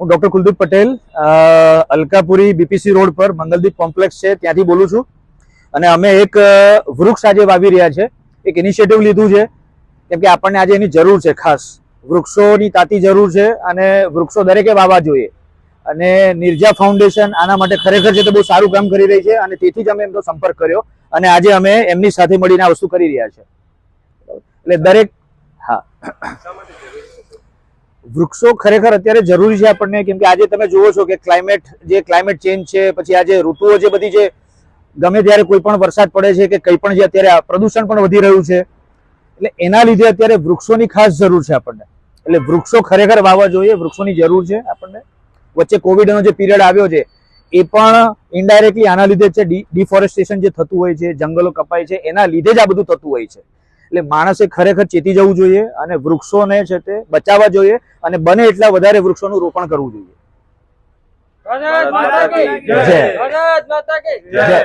હું doctor Kuldeep Patel Alkapuri BPC road પર Mangaldeep complex છે ત્યાંથી બોલું છું અને અમે એક વૃક્ષ આજે વાવી રહ્યા છે. એક ઇનિશિયેટિવ લીધું છે કેમ કે આપણને આજે એની જરૂર છે. ખાસ વૃક્ષોની તાતી જરૂર છે અને વૃક્ષો દરેકે વાવવા જોઈએ. અને નિર્જા ફાઉન્ડેશન આના માટે ખરેખર છે તો બહુ સારું કામ કરી રહી છે અને તેથી જ અમે એમનો સંપર્ક કર્યો અને આજે અમે એમની સાથે મળીને આ વસ્તુ કરી રહ્યા છે. એટલે દરેક વૃક્ષો ખરેખર અત્યારે જરૂરી છે આપણને, કેમ કે આજે તમે જુઓ છો કે ક્લાઇમેટ ચેન્જ છે, પછી આજે ઋતુઓ જે બધી છે, ગમે ત્યારે કોઈ પણ વરસાદ પડે છે કે કંઈ પણ છે, અત્યારે પ્રદૂષણ પણ વધી રહ્યું છે. એટલે એના લીધે અત્યારે વૃક્ષોની ખાસ જરૂર છે આપણને. એટલે વૃક્ષો ખરેખર વાવવા જોઈએ, વૃક્ષોની જરૂર છે આપણને. વચ્ચે કોવિડનો જે પીરિયડ આવ્યો છે એ પણ ઇનડાયરેક્ટલી આના લીધે છે. ડિફોરેસ્ટેશન જે થતું હોય છે, જંગલો કપાય છે, એના લીધે જ આ બધું થતું હોય છે. એટલે માણસે ખરેખર ચેતી જવું જોઈએ અને વૃક્ષોને છે તે બચાવવા જોઈએ અને બને એટલા વધારે વૃક્ષોનું રોપણ કરવું જોઈએ. ભારત માતા કી જય. ભારત માતા કી જય.